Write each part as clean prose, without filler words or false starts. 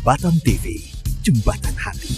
Jembatan TV, Jembatan Hati.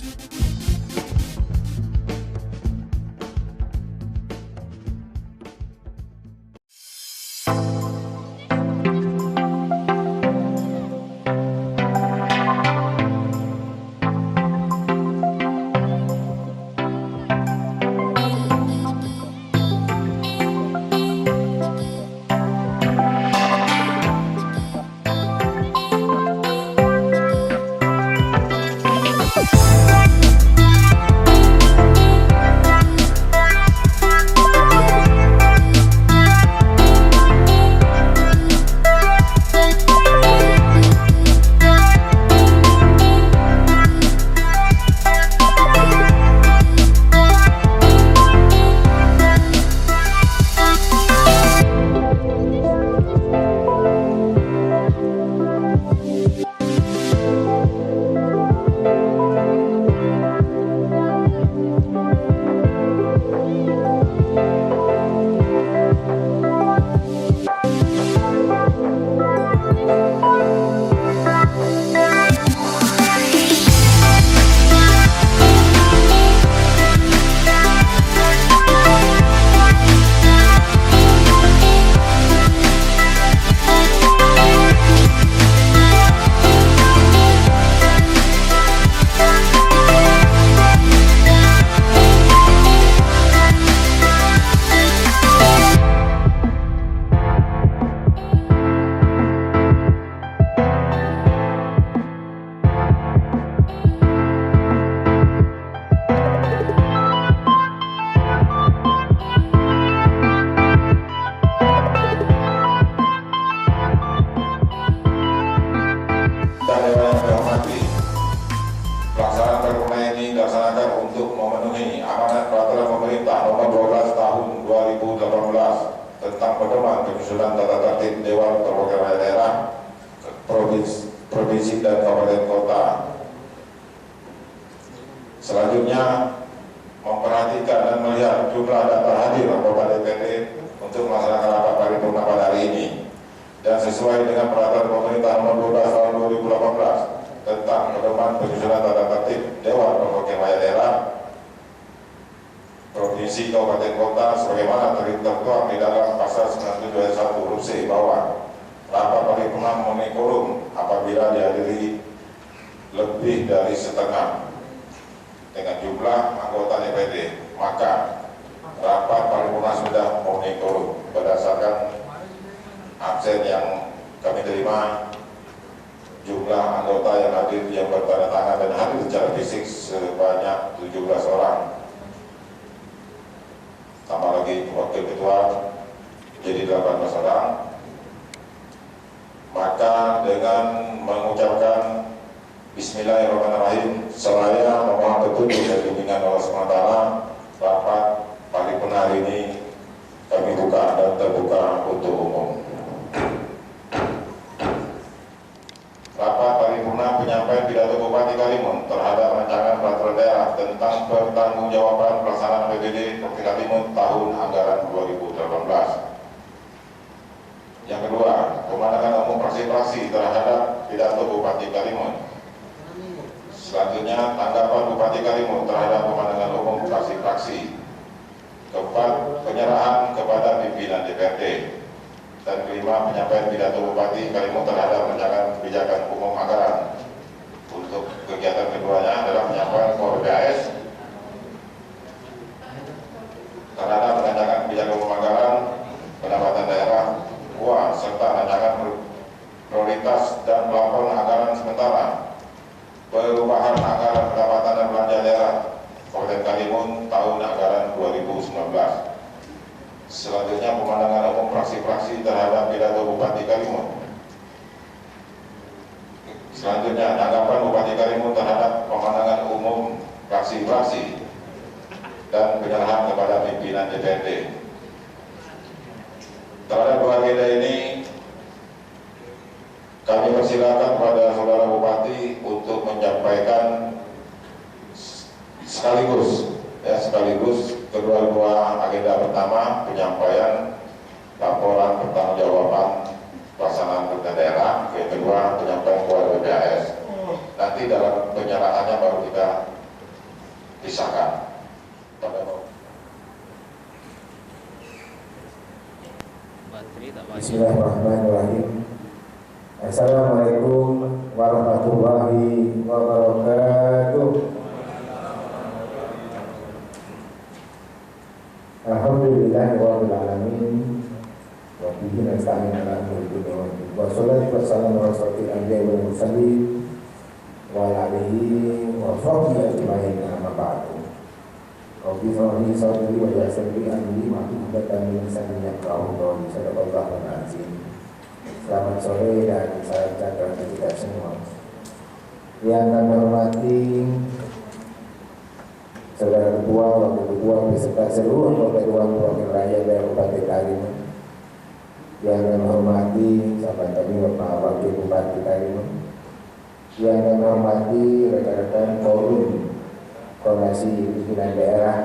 Pelaksanaan Paripurna ini dilaksanakan untuk memenuhi amanat peraturan pemerintah nomor 12 tahun 2018 tentang pedoman penyusunan tata tertib Dewan Perwakilan Daerah Provinsi dan Kabupaten Kota. Selanjutnya, memperhatikan dan melihat jumlah daftar hadir anggota DPRD untuk melaksanakan rapat paripurna pada hari ini dan sesuai dengan peraturan pemerintah nomor 12 tahun 2018 tentang pedoman penyusunan tata tertib Dewan Perwakilan Daerah Provinsi Kabupaten Kota sebagaimana tertuang di dalam pasal 97 ayat 1 huruf C bawah. Rapat paripurna memenuhi quorum apabila dihadiri lebih dari setengah dengan jumlah anggota DPRD, maka rapat paripurna sudah memenuhi quorum berdasarkan absen yang kami terima. Jumlah anggota yang hadir yang bertanda tangan dan hadir secara fisik sebanyak 17 orang. Tambah lagi wakil ketua jadi 18 orang. Maka dengan mengucapkan Bismillahirrahmanirrahim, seraya memohon petunjuk dan bimbingan Allah SWT, rapat paripurna hari ini kami buka dan terbuka untuk umum. Rapat paripurna penyampaian pidato Bupati Karimun terhadap rancangan peraturan daerah tentang pertanggungjawaban pelaksanaan APBD Provinsi Karimun tahun anggaran 2018. Yang kedua, pemandangan umum fraksi-fraksi terhadap pidato Bupati Karimun. Selanjutnya, tanggapan Bupati Karimun terhadap pemandangan umum fraksi-fraksi. Keempat, penyerahan kepada pimpinan DPRD. Dan kelima, penyampaian pidato Bupati Karimun terhadap rancangan kebijakan umum anggaran. Untuk kegiatan keduanya adalah penyampaian KORBAS terhadap rancangan kebijakan umum anggaran, pendapatan daerah, uang, serta rancangan prioritas dan plafon anggaran sementara, perubahan anggaran pendapatan dan belanja daerah Kabupaten Karimun tahun anggaran 2019. Selanjutnya, pemandangan umum fraksi-fraksi terhadap pidato Bupati Karimun. Selanjutnya, tanggapan Bupati Karimun terhadap pemandangan umum fraksi-fraksi dan penyerahan kepada pimpinan DPRD. Terhadap dua agenda ini, kami persilakan pada Saudara Bupati untuk menyampaikan sekaligus kedua agenda. Pertama, penyampaian laporan pertanggungjawaban pelaksanaan pemerintahan daerah. Yang kedua, penyampaian KORBAS. Nanti dalam penyerahannya baru kita pisahkan. Bismillahirrahmanirrahim. Assalamualaikum warahmatullahi wabarakatuh. Alhamdulillahirabbil alamin. Wa bihi nasta'in ala umuri dunya wad din. Wassalatu wassalamu ala asyrofil anbiya'i wal mursalin wa ala alihi wa sahbihi ajma'in, amma ba'du. Rabbi shrahli sadri wa yassir li amri wahlul min lisani yafqahu qawli. Sadaqallahul azim. Selamat sore dan salam sejahtera bagi kita semua. Yang kami hormati Saudara Ketua, Wakil Ketua beserta seluruh Dewan Perwakilan Rakyat Daerah Kabupaten Karimun. Yang kami hormati sahabat kami Bapak Wakil Bupati Karimun. Yang kami hormati rekan-rekan forum Koordinasi Pimpinan Daerah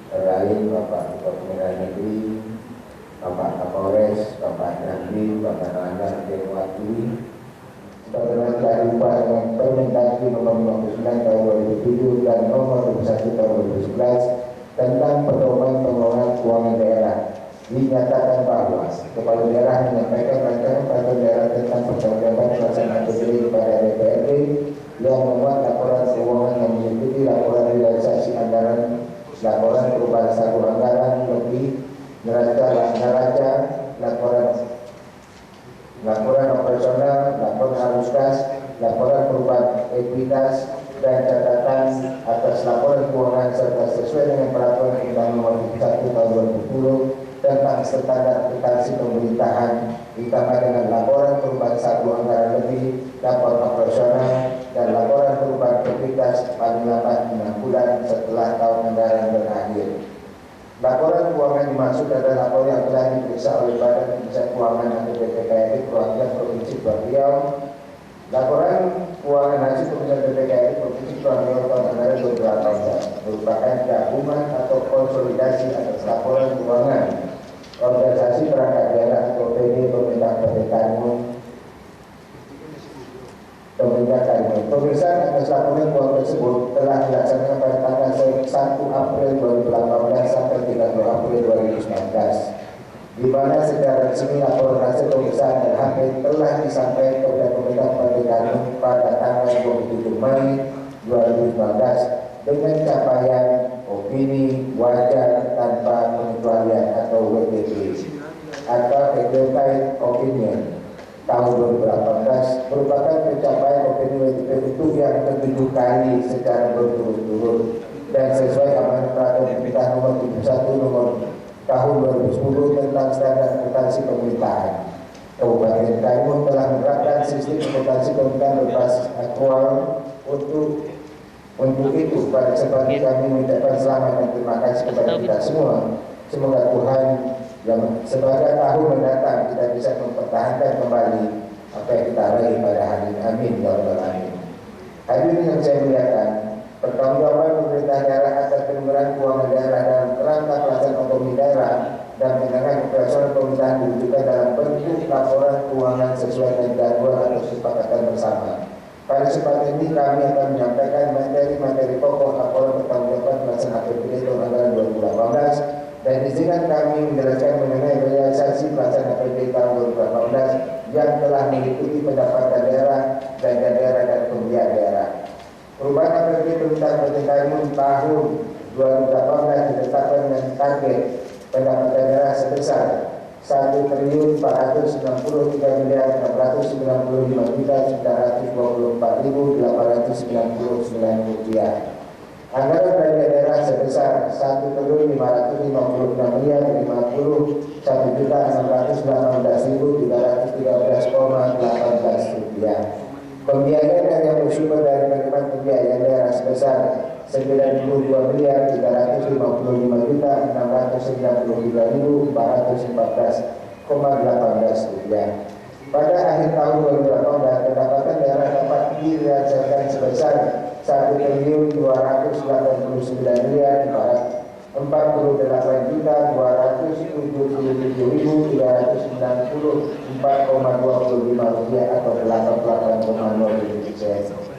lain, Bapak Ketua Pemerintahan Negeri, Bapak Kapolres, Bapak Nanti, Bapak Nalanda, dan Wakili. Sebagaimana telah diubah dengan Permendagri nomor 59 tahun 2007 dan nomor 21 tahun 2011 tentang pedoman pengelolaan keuangan daerah, dinyatakan bahwa kepala daerah menyampaikan rancangan peraturan daerah tentang pertanggungjawaban pelaksanaan APBD kepada DPRD yang memuat laporan keuangan yang meliputi laporan realisasi anggaran, laporan perubahan saldo anggaran lebih, neraca, laporan operasional, laporan arus kas, laporan perubahan ekuitas, dan catatan atas laporan keuangan serta sesuai dengan peraturan Undang Nomor 1 Tahun 2010 tentang standar akuntansi pemerintahan, ditambah dengan laporan perubahan saldo anggaran lebih, laporan operasional, dan laporan perubahan ekuitas paling lambat 6 bulan setelah tahun anggaran berakhir. Laporan keuangan dimaksud adalah laporan yang telah diperiksa oleh Badan Pemeriksa Keuangan atau BPKRI Perwakilan Provinsi Kepulauan Riau. Laporan keuangan hasil pemeriksaan BPKRI Provinsi Kepulauan Riau tahun anggaran 2018 merupakan gabungan atau konsolidasi atas laporan keuangan organisasi perangkat daerah atau PD pemerintah Kabupaten Karimun. Pemeriksaan atas laporan keuangan tersebut telah dilaksanakan pada tanggal 1 April 2018 sampai 30 April 2019, di mana secara resmi laporan hasil pemeriksaan LHP telah disampaikan kepada pemerintah Kabupaten Karimun pada tanggal 27 Mei 2019 dengan capaian opini wajar tanpa pengecualian atau WTP atau Verified Opinion. Tahun 2018 merupakan pencapaian opini WTP untuk yang ke-7 kali secara berturut-turut dan sesuai amanat peraturan pemerintah nomor 71 nomor tahun 2010 tentang standar akuntansi pemerintahan. Kabupaten Karimun telah menerapkan sistem akuntansi pemerintahan berbasis aktual. Untuk itu pada kesempatan kami mengucapkan selamat dan terima kasih kepada kita semua. Semoga Tuhan yang sebagai tahun mendatang kita bisa mempertahankan kembali apa yang kita raih pada hari ini. Amin ya rabbal alamin. Hadirin yang saya muliakan, pertanggungjawaban pemerintah daerah atas penyelenggaraan keuangan daerah dalam kerangka pelaksanaan otonomi daerah dan penyelenggaraan operasional pemerintahan diwujudkan dalam bentuk laporan keuangan sesuai dengan jadwal atau kesepakatan bersama. Pada kesempatan ini kami akan menyampaikan materi-materi pokok laporan pertanggungjawaban pelaksanaan APBD tahun anggaran 2018 dan izinkan kami menjelaskan mengenai realisasi pelaksanaan APBD tahun 2018 yang telah meliputi pendapatan daerah, belanja daerah, dan pembiayaan daerah. Perubahan APBD pemerintah Kabupaten Karimun tahun 2018 ditetapkan dengan target pendapatan daerah sebesar 1.495.924.899 rupiah. Anggaran belanja daerah sebesar 1.550.618.313,18 rupiah. Pembiayaan yang bersumber dari penerimaan pembiayaan daerah sebesar 92.355.693.418 rupiah. Pada akhir tahun 2018, pendapatan daerah dapat dirasakan sebesar 1.289.418.313 Rp48.394,25 atau 88,07%.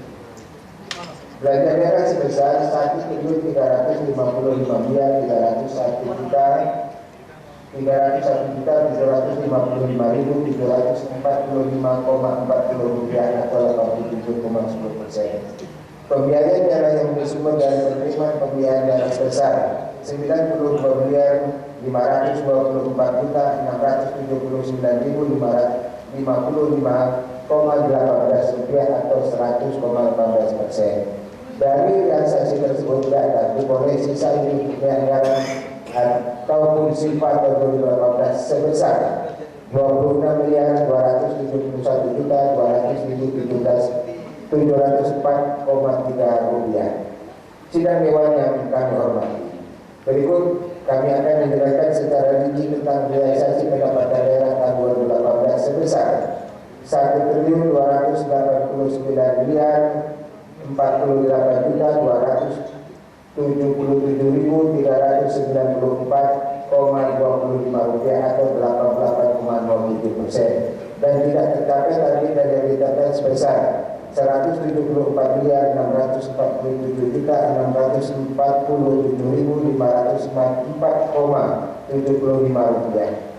Belanja daerah sebesar Rp351.355.745.745,40 atau 87,10%. Pembiayaan daerah yang bersumber dari penerimaan pembiayaan daerah sebesar Rp92.549.555,18 atau 100,18%. Dari transaksi tersebut tidak diperoleh sisa unit anggaran ataupun silpa tahun 2018 sebesar Rp26.217.704,3. Sidang Dewan yang kami hormati, berikut kami akan menjelaskan secara rinci tentang realisasi pendapatan daerah tahun 2018 sebesar Rp1.289.048.394,25 atau 88,07%, dan tidak tercapai target dari yang ditetapkan sebesar Rp174.647.594,75.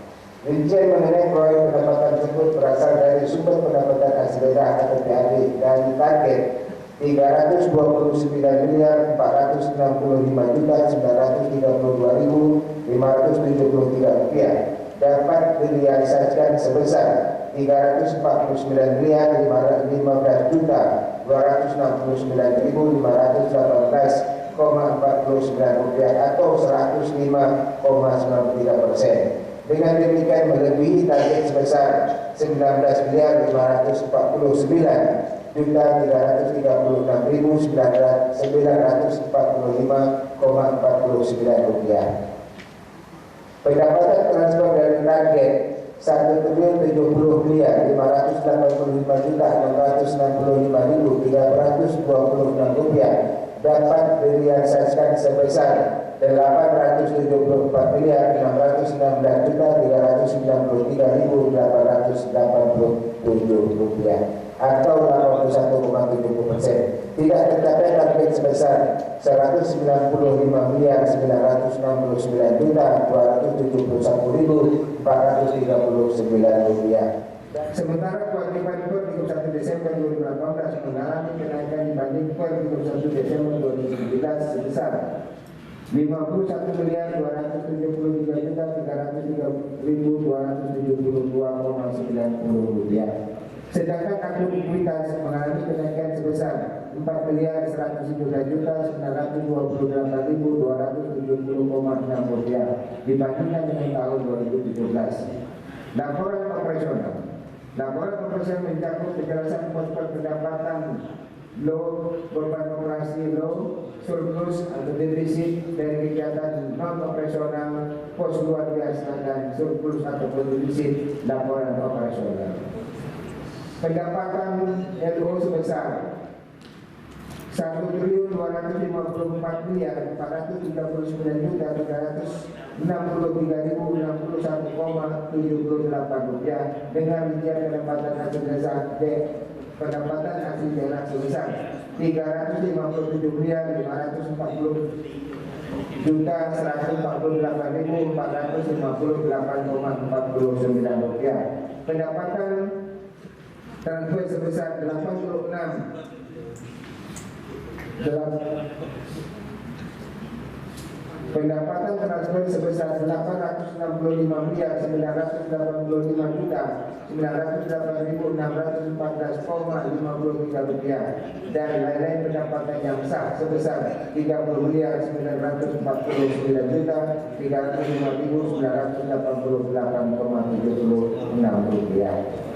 Rincian mengenai proyek pendapatan tersebut berasal dari sumber pendapatan asli daerah atau PAD dari target Rp329.465.932.573 dapat direalisasikan sebesar Rp315.215.518,49 atau 105,93%. Dengan demikian melebihi target sebesar Rp19.546.945,49. Pendapatan transfer dari target Rp1.070.585.665.326 dapat direalisasikan sebesar Rp874.393.887 atau 81,70%. Tidak tercapai target sebesar Rp190.599.271.439. Sementara kewajiban per 31 Desember 2018 mengalami kenaikan dibanding per 31 Desember 2019 sebesar Rp50.273.332,90. Sedangkan akun ekuitas mengalami kenaikan sebesar Rp4.129.928.270,6 dibandingkan dengan tahun 2017. Laporan operasional mencakup kejelasan pos pendapatan, low, beban operasi low, surplus atau defisit dari kegiatan non operasional, pos luar biasa dan surplus atau defisit laporan operasional. Pendapatan LO sebesar Rp1.254.361.603.061,78 dengan rincian pendapatan hasil desa pendapatan hasil daerah sebesar Rp350.148.458,49. Pendapatan transfer sebesar Pendapatan transfer sebesar Rp869.908.614,53 dan lain-lain pendapatan yang sah sebesar Rp30.994.978,76.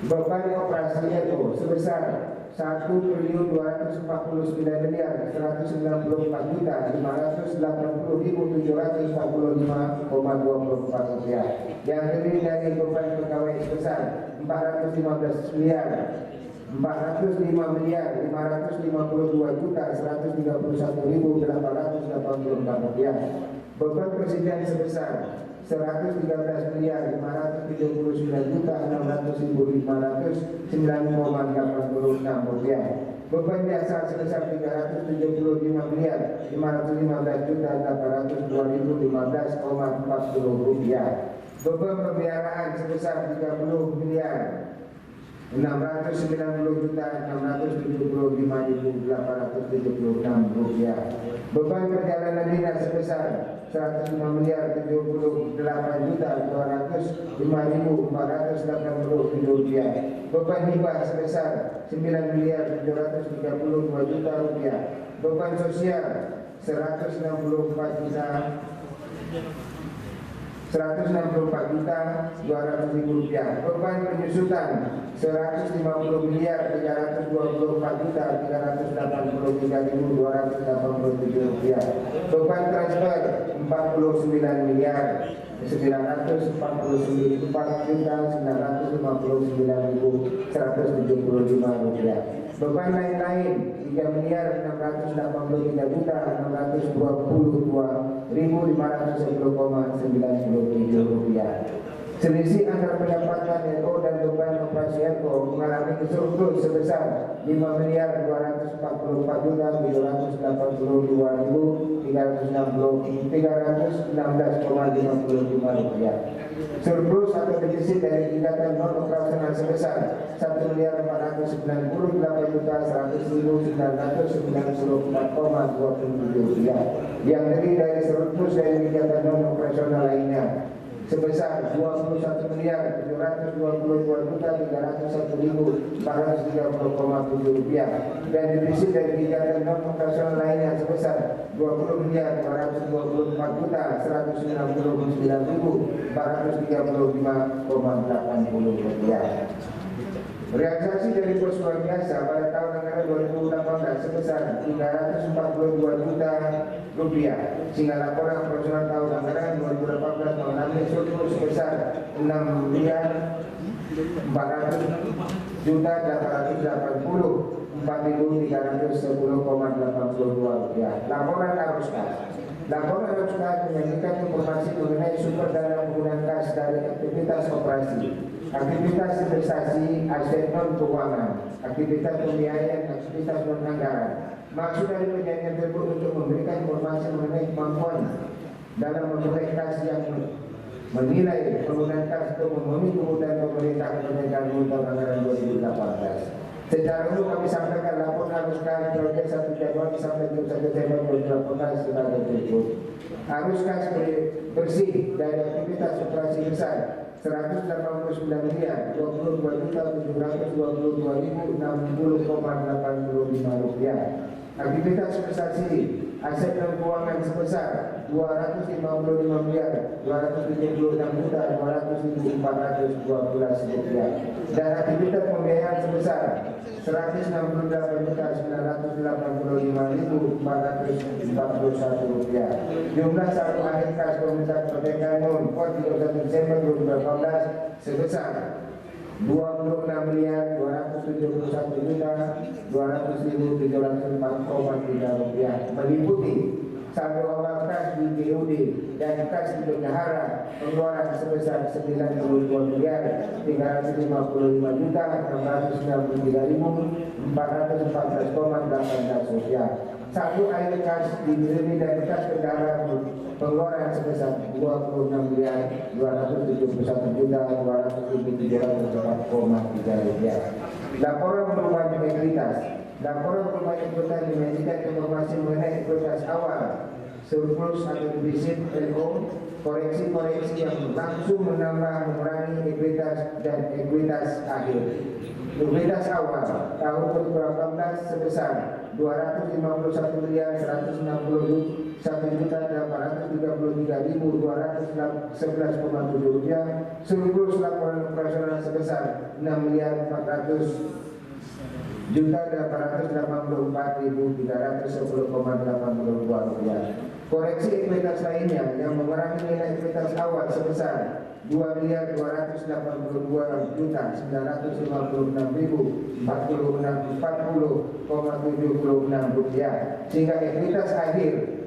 Beban operasi itu sebesar Rp1.249.980.745,24 yang terdiri dari beban pegawai sebesar Rp415.215.945,24 Rp405.552.131.886 Beban presiden sebesar Rp113.539.509,86 Beban jasa sebesar Rp375.515.802.015,40 Beban pembiayaan sebesar Rp3.690.675.876 Beban perjalanan dinas sebesar Rp105.208.487 Beban hibah sebesar Rp9.732.000 Beban sosial Rp164.200.000 Beban penyusutan Rp150.384.383.287 Beban transfer Rp49.959.175.175 Beban lain-lain Rp3.683.510,97 Selisih antara pendapatan NO dan beban operasi NO mengalami surplus sebesar Rp5.244.316,55. Surplus atau defisit dari kegiatan non operasional sebesar Rp1.498.990.994,27 yang terdiri dari surplus dari kegiatan non operasional lainnya sebesar Rp21.301.301.430,7 dan defisit dari kegiatan non operasional lainnya sebesar Rp20.224.439.430,80. Realisasi dari pos luar biasa pada tahun anggaran 2018 sebesar Rp342 juta, sehingga laporan operasional tahun anggaran 2018 mengalami surplus sebesar Rp6.484.310,82. Laporan arus kas. Laporan arus kas menyajikan informasi mengenai sumber dana penggunaan kas dari aktivitas operasi, aktivitas investasi, aset non keuangan, aktivitas pembiayaan, aktivitas non anggaran. Maksud dari penyajian tersebut untuk memberikan informasi mengenai kemampuan dalam memperoleh kas yang menilai penggunaan kas untuk memenuhi kebutuhan pemerintah penyelenggara tahun anggaran 2018. Secara umum kami sampaikan laporan arus kas periode 1 Januari sampai 31 Desember 2018 sebagai berikut. Arus kas bersih dari aktivitas operasi besar Rp189.222.620,85. Aktivitas investasi aset dan keuangan sebesar Rp255.276.200.412 dan aktivitas pembiayaan sebesar Rp168.985.441. Jumlah saldo akhir kas pemerintah kemerdekaan non 31 Desember 2018 sebesar Rp261.204.704,3 meliputi saldo awal kas di BUD dan kas di bendahara pengeluaran sebesar Rp9.200.363.414,18 satu air kas di BUD dan kas bendahara pengeluaran sebesar Rp269.273.204,3. Laporan perubahan ekuitas. Laporan perubahan ekuitas menyajikan informasi mengenai ekuitas awal, surplus atau defisit LO, koreksi-koreksi yang langsung menambah mengurangi ekuitas dan ekuitas akhir. Ekuitas awal tahun 2018 sebesar Rp251.833.211,7. Surplus laporan operasional sebesar Rp6.400.884.310,82. Koreksi ekuitas lainnya yang mengurangi nilai ekuitas awal sebesar 2.282.946.040,76 rupiah, sehingga ekuitas akhir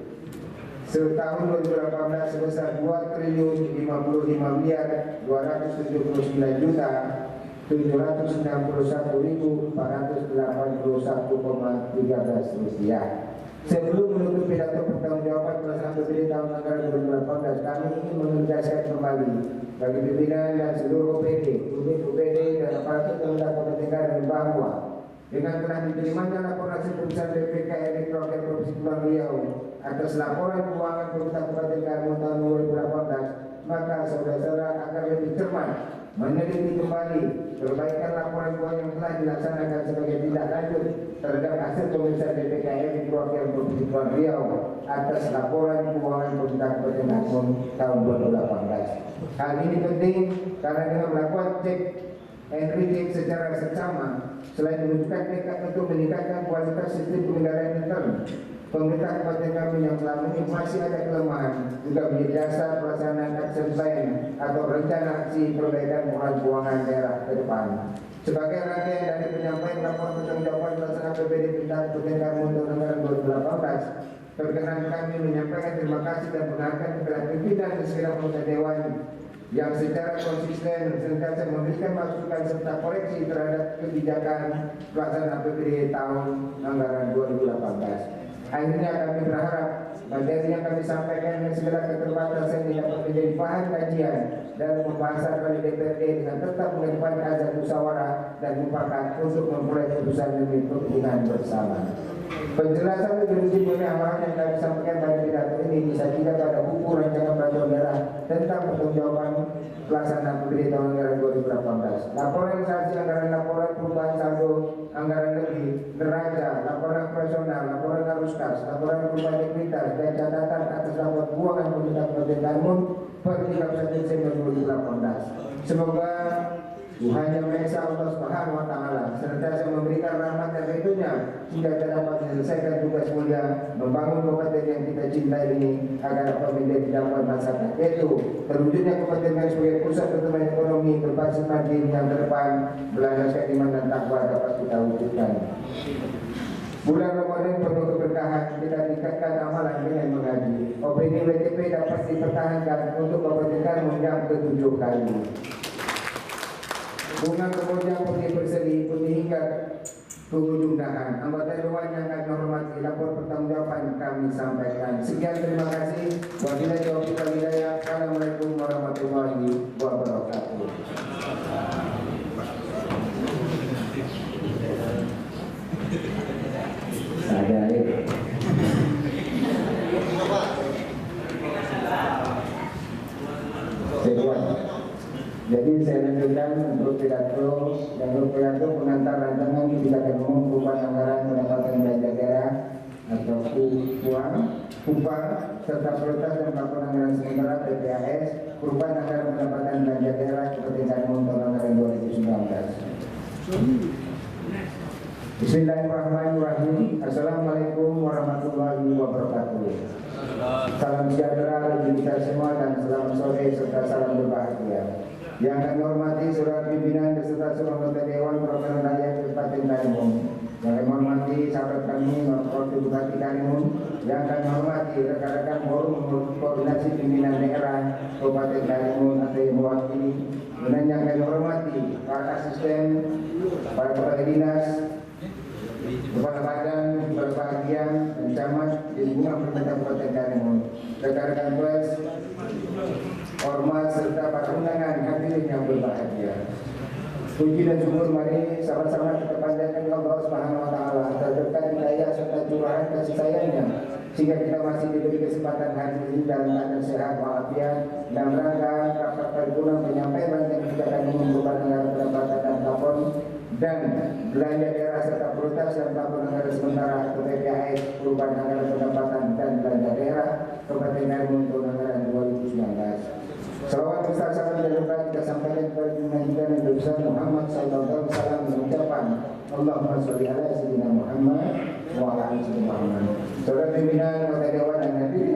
setahun 2018 sebesar 2.055.269.761.481,13 rupiah. Sebelum menutup pidato pertanggungjawaban pelaksanaan APBD tahun anggaran 2018, kami ingin menegaskan kembali bagi pimpinan dan seluruh OPD, unit OPD dan aparatur penegak kepentingan bahwa dengan telah diterimanya laporan keputusan BPK RI Provinsi Kepulauan Riau atas laporan keuangan pemerintah Kabupaten Karimun tahun 2018, maka saudara-saudara akan lebih cermat meneliti kembali perbaikan laporan keuangan yang telah dilaksanakan sebagai tindak lanjut terhadap hasil pemeriksaan BPK RI Provinsi Kepulauan Riau atas laporan keuangan pemerintah Kabupaten Karimun tahun 2018. Hal ini penting karena dengan melakukan cek and recheck secara seksama, selain menunjukkan tekad untuk meningkatkan kualitas sistem pengendalian intern, pemerintah Kabupaten Karimun yang selama ini masih ada kelemahan juga menjadi dasar pelaksanaan action plan atau rencana aksi perbaikan keuangan daerah ke depan. Sebagai rangkaian dari penyampaian laporan pertanggungjawaban pelaksanaan APBD pemerintah Kabupaten Karimun tahun anggaran 2018, berkenan kami menyampaikan terima kasih dan menghargai kepada pimpinan dan segala anggota dewan yang secara konsisten senantiasa memberikan masukan serta koreksi terhadap kebijakan pelaksanaan APBD tahun anggaran 2018. Akhirnya kami berharap materi yang kami sampaikan dengan segala keterbatasan ini dapat menjadi bahan kajian dan pembahasan oleh DPRD dengan tetap mengedepankan azas musyawarah dan mufakat untuk memperoleh keputusan demi kepentingan bersama. Penjelasan lebih mengenai amalan yang kami sampaikan pada pidato ini bisa tidak pada buku rancangan peraturan daerah tentang pertanggungjawaban pelaksanaan APBD tahun anggaran 2018. Laporan saksi anggaran, laporan perubahan saldo anggaran lebih, neraca, laporan operasional, laporan arus kas, laporan perubahan ekuitas dan catatan atas laporan keuangan pemerintah Kabupaten Karimun per 31 Desember 2018. Semoga Tuhan Yang Maha Esa Allah Subhanahu wa Ta'ala senantiasa memberikan rahmat dan ridhonya hingga kita dapat menyelesaikan tugas mulia membangun kabupaten yang kita cintai ini agar dapat menjadi dakwah masyarakat, yaitu terwujudnya kabupaten yang sebagai pusat pertumbuhan ekonomi berbasis mandiri yang ke depan berlandaskan iman dan takwa dapat kita wujudkan. Bulan Ramadan penuh keberkahan, kita tingkatkan amalan dengan mengaji. OPD WTP dapat dipertahankan untuk Kabupaten Karimun yang ke-7 kali. Bunga kemudian putih berseri putih hingga penghujung dahan. Anggota Dewan yang kami hormati, lapor pertanggungjawaban kami sampaikan. Sekian, terima kasih. Wabillahi taufiq wal hidayah. Assalamualaikum warahmatullahi wabarakatuh. Ada Jadi saya lanjutkan untuk pidato dan untuk pidato pengantar rancangan kebijakan umum perubahan anggaran pendapatan belanja daerah atau UPA serta prioritas dan pelaporan anggaran sementara PPAS perubahan anggaran pendapatan belanja daerah Kabupaten Karimun tahun anggaran 2019. Bismillahirrahmanirrahim. Assalamualaikum warahmatullahi wabarakatuh. Salam sejahtera bagi kita semua dan selamat sore serta salam berbahagia. Yang kami hormati saudara pimpinan beserta seluruh anggota Dewan Perwakilan Rakyat Kabupaten Karimun. Yang kami hormati sahabat kami Wakil Bupati Karimun. Yang kami hormati rekan-rekan forum koordinasi pimpinan daerah Kabupaten Karimun atau yang mewakili. Dan yang kami hormati para asisten, para kepala dinas, kepala badan, berbahagia dan camat di lingkungan pemerintah Kabupaten Karimun, rekan-rekan pers, hormat serta para undangan hadirin yang berbahagia. Puji dan syukur mari sama-sama kita panjatkan Allah Subhanahu wa Ta'ala atas berkat hidayah serta curahan kasih sayangnya sehingga kita masih diberi kesempatan hadir ini dalam keadaan sehat walafiat dalam rangka rapat paripurna penyampaian rancangan kebijakan umum perubahan anggaran pendapatan dan plafon dan belanja daerah serta prioritas dan plafon anggaran sementara atau PPAS perubahan anggaran pendapatan dan belanja daerah Kabupaten Karimun tahun anggaran 2019. Salawat besar salam dan berkat kita sampaikan kepada Nabi dan besar Muhammad sallallahu alaihi wasallam dengan ucapan Allahumma sholli ala sayyidina Muhammad wa ala ali sayyidina Muhammad. Saudara pimpinan anggota dewan dan hadirin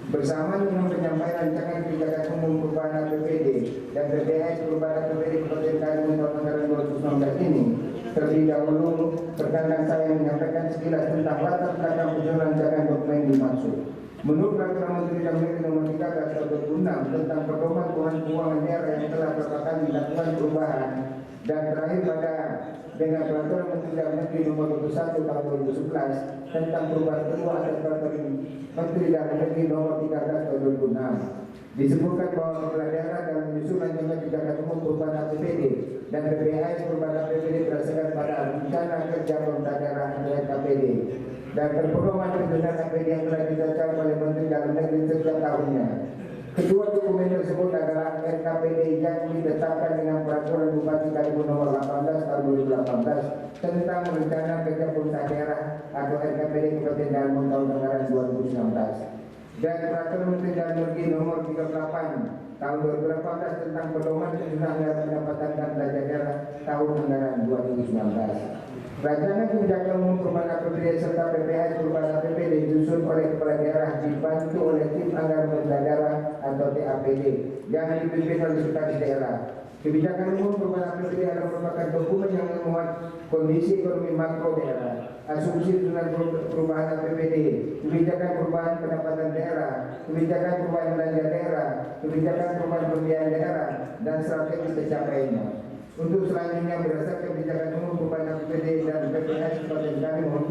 Bersama dengan penyampaian rancangan kebijakan umum perubahan APBD dan BPS perubahan APBD Kabupaten Karimun tahun anggaran 2019 ini, terlebih dahulu perkenankan saya menyampaikan sekilas tentang latar belakang penyusunan rancangan dokumen dimaksud. Menurut Peraturan Menteri Dalam Negeri Nomor 13 Tahun 2006 tentang pedoman keuangan daerah yang telah beberapa kali dilakukan perubahan dan terakhir pada dengan Peraturan Menteri Dalam Negeri Nomor 21 Tahun 2011 tentang perubahan kedua atas Peraturan Menteri Dalam Negeri Nomor 13 Tahun 2006. Disebutkan bahwa kepala daerah dalam menyusun rancangan kebijakan umum perubahan APBD dan BPS perubahan APBD berdasarkan pada rencana kerja pemerintah daerah atau RKPD dan berpedoman penyusunan APBD yang telah ditetapkan oleh Menteri Dalam Negeri setiap tahunnya. Kedua dokumen tersebut adalah RKPD yang ditetapkan dengan Peraturan Bupati Karimun Nomor 18 Tahun 2018 tentang rencana kerja pemerintah daerah atau RKPD Kabupaten Karimun tahun anggaran 2019. Dan Peraturan Menteri Dalam Negeri Nomor 38 Tahun 2018 tentang pedoman penyusunan anggaran pendapatan dan belanja daerah tahun anggaran 2019. Rancangan kebijakan umum perubahan APBD serta BPS perubahan APBD disusun oleh kepala daerah dibantu oleh tim anggaran pemerintah daerah atau TAPD yang dipimpin oleh sekretaris daerah. Kebijakan umum perubahan APBD adalah merupakan dokumen yang memuat kondisi ekonomi makro daerah, asumsi susunan perubahan APBD, kebijakan perubahan pendapatan daerah, kebijakan perubahan belanja daerah, kebijakan perubahan pembiayaan daerah, dan strategi pencapaiannya. Untuk selanjutnya berdasarkan kebijakan umum perubahan APBD dan BPS Kabupaten Karimun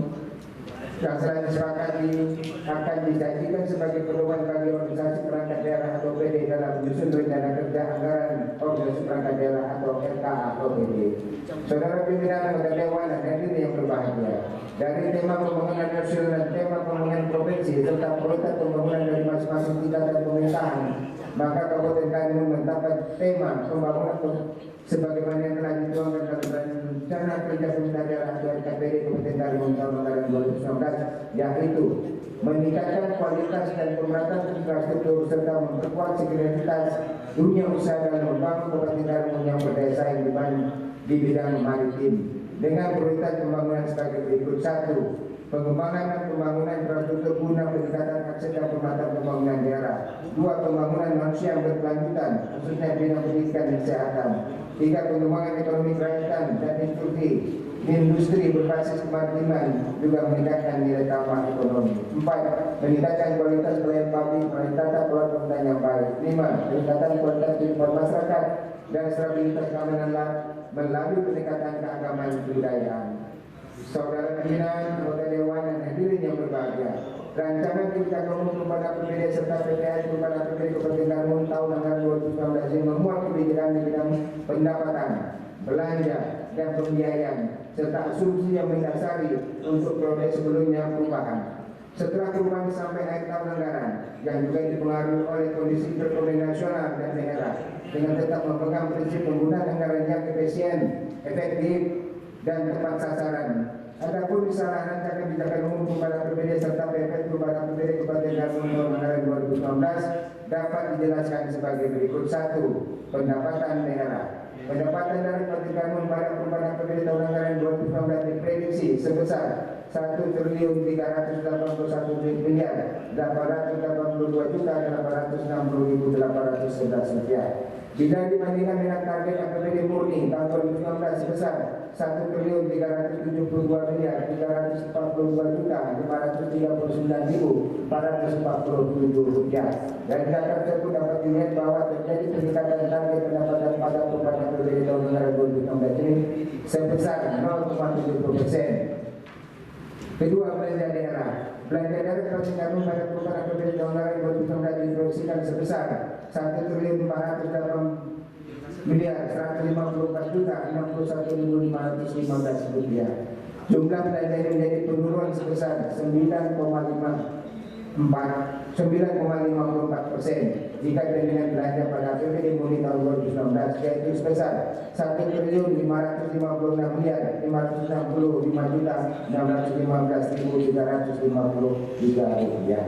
yang selain disepakati akan dijanjikan sebagai pedoman bagi organisasi perangkat daerah atau PD dalam menyusun rencana kerja anggaran organisasi perangkat daerah atau RKA atau PD. Saudara pimpinan anggota Dewan dan hadirin yang berbahagia, dari tema pembangunan nasional dan tema pembangunan provinsi serta prioritas pembangunan dari masing-masing tingkatan pemerintahan, maka Kabupaten Karimun menetapkan tema pembangunan sebagaimana yang telah dituangkan dalam rencana kerja pemerintah daerah atau RKPD Kabupaten Karimun tahun anggaran 2019, yaitu meningkatkan kualitas dan pemerataan infrastruktur serta memperkuat sinergitas dunia usaha dan membangun Kabupaten Karimun yang berdaya saing di bidang maritim dengan prioritas pembangunan sebagai berikut: 1. Pengembangan dan pembangunan infrastruktur guna peningkatan akses dan pemerataan pembangunan daerah. 2. Pembangunan manusia yang berkelanjutan khususnya bidang pendidikan dan kesehatan. 3. Pengembangan ekonomi kerakyatan dan industri berbasis kemaritiman juga meningkatkan nilai tambah ekonomi. 4. Meningkatkan kualitas pelayanan publik melalui kelola pemerintahan yang baik. 5. Peningkatan kualitas kehidupan masyarakat dan stabilitas keamanan melalui peningkatan keagamaan dan kebudayaan. Saudara pimpinan, anggota Dewan dan hadirin yang berbahagia, rancangan kebijakan umum perubahan APBD serta BPS perubahan APBD Kabupaten Karimun tahun anggaran 2019 ini memuat kebijakan di bidang pendapatan, belanja, dan pembiayaan serta asumsi yang mendasari untuk periode sebelumnya perubahan. Setelah perubahan sampai akhir tahun anggaran yang juga dipengaruhi oleh kondisi perekonomian nasional dan daerah dengan tetap memegang prinsip penggunaan anggaran yang efisien, efektif, dan tepat sasaran. Adapun kesalahan rancangan kebijakan umum perubahan APBD serta BPS perubahan APBD Kabupaten Karimun tahun anggaran 2019 dapat dijelaskan sebagai berikut: 1. Pendapatan daerah. Pendapatan dari Kabupaten Karimun pada perubahan APBD tahun anggaran 2019 diprediksi sebesar 1.381.882.860.811 rupiah. Bila dibandingkan dengan target APBD murni tahun 2019 sebesar 1.342.539.447 rupiah. Dan data tersebut dapat dilihat bahwa terjadi peningkatan target pendapatan pada perubahan APBD tahun anggaran 2019 ini sebesar 0,70%. Kedua, belanja daerah. Belanja daerah Kabupaten Karimun pada perubahan APBD tahun anggaran 2019 diproyeksikan sebesar 1.454.154.061.515 rupiah. Jumlah belanja ini menjadi penurunan sebesar 9,54%. jika dengan belanja pada APBD Murni tahun 2019 yaitu sebesar 1.555.615.353 rupiah.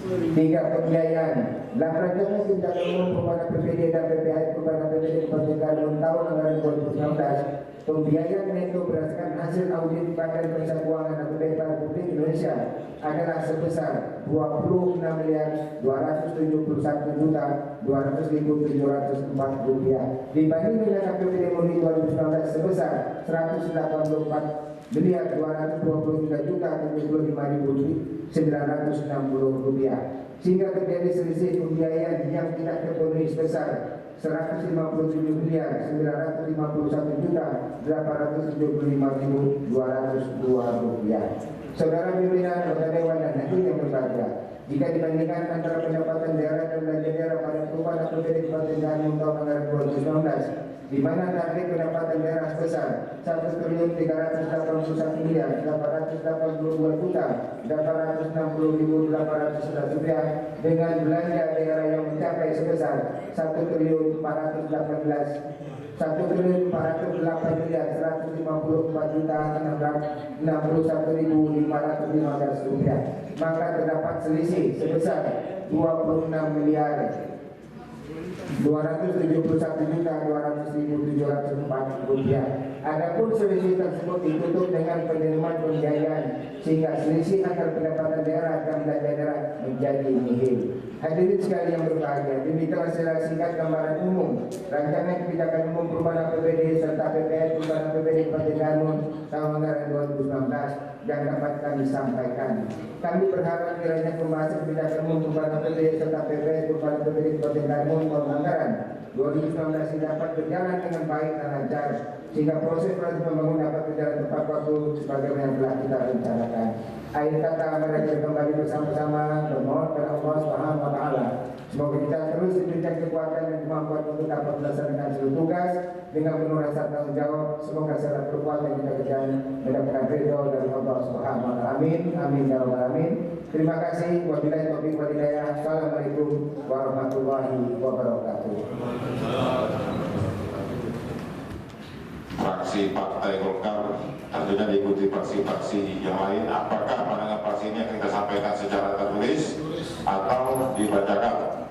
3. Pembiayaan. Dalam rancangan kebijakan umum perubahan APBD dan PPH perubahan APBD Kabupaten tahun anggaran 2019, pembiayaan neto berdasarkan hasil audit Badan Pemeriksa Keuangan APBD Republik Indonesia adalah sebesar 26.271.200.740 rupiah dibanding dengan APBD Murni 2019 sebesar 184.023.075.960 rupiah, sehingga terjadi selisih pembiayaan yang tidak terpenuhi sebesar 157.975.202 rupiah. Saudara pimpinan anggota Dewan dan Hakim yang berbahagia, jika dibandingkan antara pendapatan daerah dan belanja daerah pada perubahan APBD Kabupaten Bandung tahun anggaran 2019, di mana target pendapatan daerah sebesar 1.381.882.860.811 rupiah dengan belanja daerah yang mencapai sebesar 1.418.154.151.515 rupiah, maka terdapat selisih sebesar 26.271.200.704 rupiah. Adapun selisih tersebut ditutup dengan penerimaan pembiayaan, sehingga selisih antara pendapatan daerah dan belanja daerah menjadi nihil. Hadirin sekalian yang berbahagia, demikianlah secara singkat gambaran umum rancangan kebijakan umum perubahan APBD serta PPH perubahan APBD Kabupaten Bandung tahun anggaran 2019 yang dapat kami sampaikan. Kami berharap kiranya pembahasan kebijakan umum perubahan APBD serta PPH perubahan APBD Kabupaten Bandung tahun anggaran 2019 dapat berjalan dengan baik dan lancar, sehingga proses pembangunan dapat berjalan tepat waktu sebagaimana yang telah kita rencanakan. Akhir kata, mereka kembali bersama-sama bermohon kepada Allah Subhanahu wa Ta'ala. Semoga kita terus diberikan kekuatan dan kemampuan untuk dapat melaksanakan seluruh tugas dengan penuh rasa tanggung jawab. Semoga segala perbuatan kita kerjakan mendapatkan ridho dari Allah Subhanahu wa Ta'ala. Amin, amin ya rabbal alamin. Terima kasih. Wabillahi taufiq wal hidayah. Assalamualaikum warahmatullahi wabarakatuh. Fraksi Partai Golkar tentunya diikuti fraksi-fraksi yang lain. Apakah pandangan fraksi ini akan kita sampaikan secara tertulis atau dibacakan?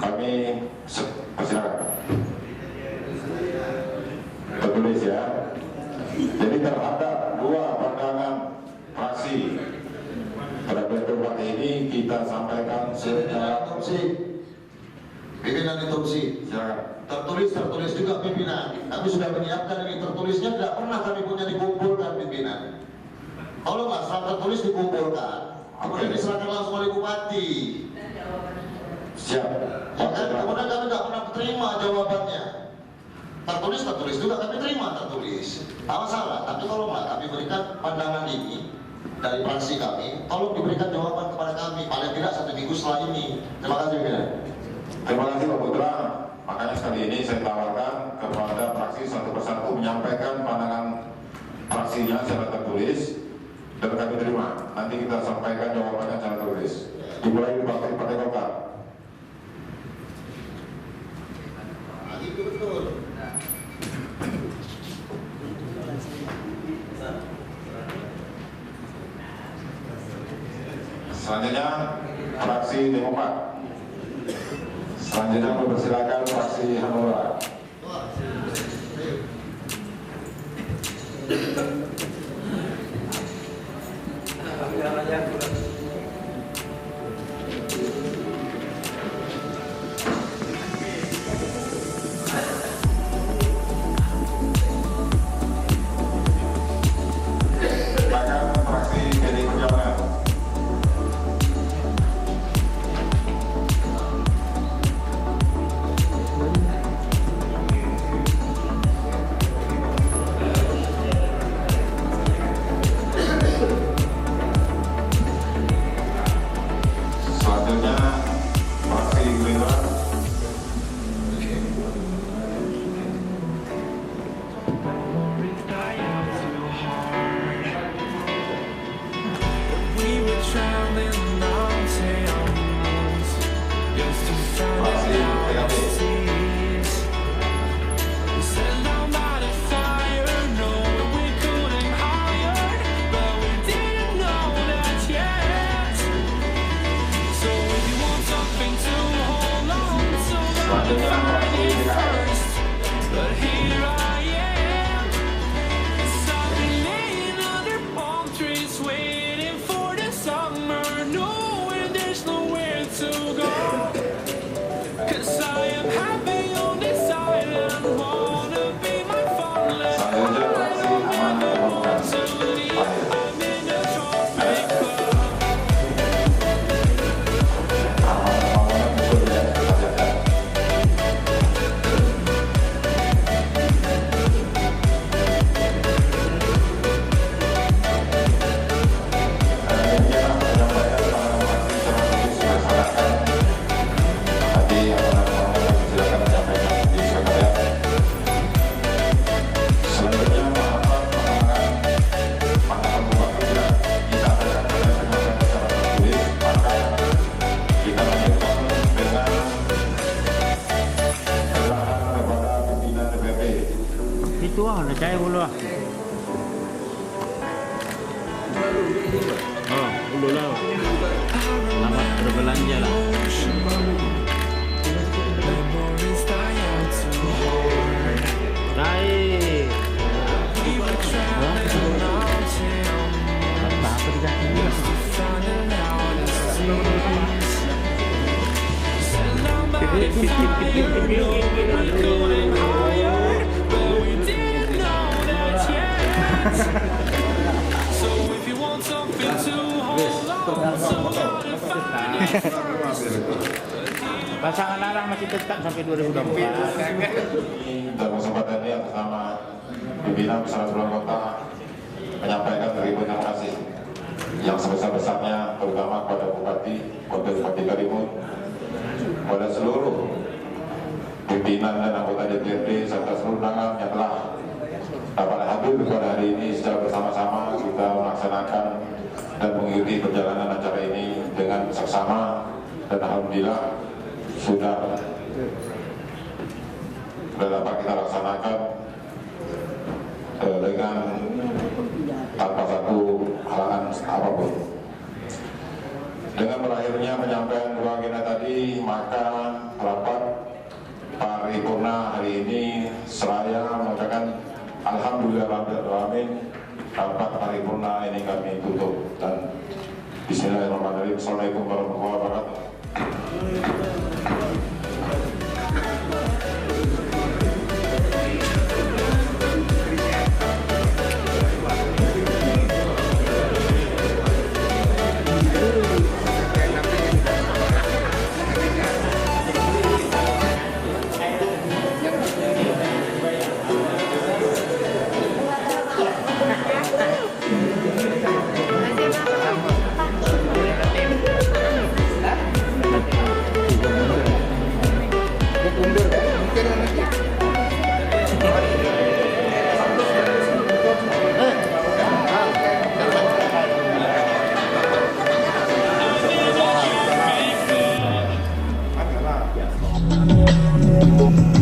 Kami persilakan. Tertulis ya. Jadi terhadap dua pandangan fraksi terhadap debat ini kita sampaikan secara tertulis. Pimpinan interupsi, silakan. Tertulis juga pimpinan. Kami sudah menyiapkan ini tertulisnya, tidak pernah kami punya dikumpulkan pimpinan. Kalau nggak setelah tertulis dikumpulkan, kemudian diserahkan langsung oleh bupati. Siap. Ya kan? Kemudian kami nggak pernah terima jawabannya. Tertulis juga kami terima tertulis. Tak masalah. Tapi kalau nggak kami berikan pandangan ini dari fraksi kami, tolong diberikan jawaban kepada kami paling tidak 1 minggu setelah ini. Terima kasih pimpinan. Terima kasih Pak Putra. Makanya sekali ini saya tawarkan kepada fraksi satu persatu menyampaikan pandangan fraksinya secara tertulis dan kami terima. Nanti kita sampaikan jawabannya secara tertulis. Dimulai di Partai Golkar. Itu betul. Selanjutnya fraksi Demokrat. Selanjutnya mempersilakan fraksi Hanura. Itu udah cair dulu ah. Oh, dulu lah. Selamat berbelanja lah. Cair. Apa di kaki ni? Pasangan larang masih tetap sampai 2024. Dalam kesempatan ini atas nama pimpinan bersama seluruh kota menyampaikan terima kasih yang sebesar-besarnya terutama kepada Bupati Bupati Karimun, kepada seluruh pimpinan dan anggota DPRD serta seluruh undangan yang telah dapat hadir pada hari ini secara bersama-sama kita melaksanakan dan mengikuti perjalanan acara ini dengan seksama, dan alhamdulillah sudah dapat kita laksanakan dengan tanpa satu halangan apapun. Dengan berakhirnya penyampaian dua agenda tadi, maka rapat paripurna hari ini seraya mengucapkan alhamdulillahirrahmanirrahim, rapat paripurna ini kami tutup, dan bismillahirrahmanirrahim. Assalamualaikum warahmatullahi wabarakatuh. Thank you.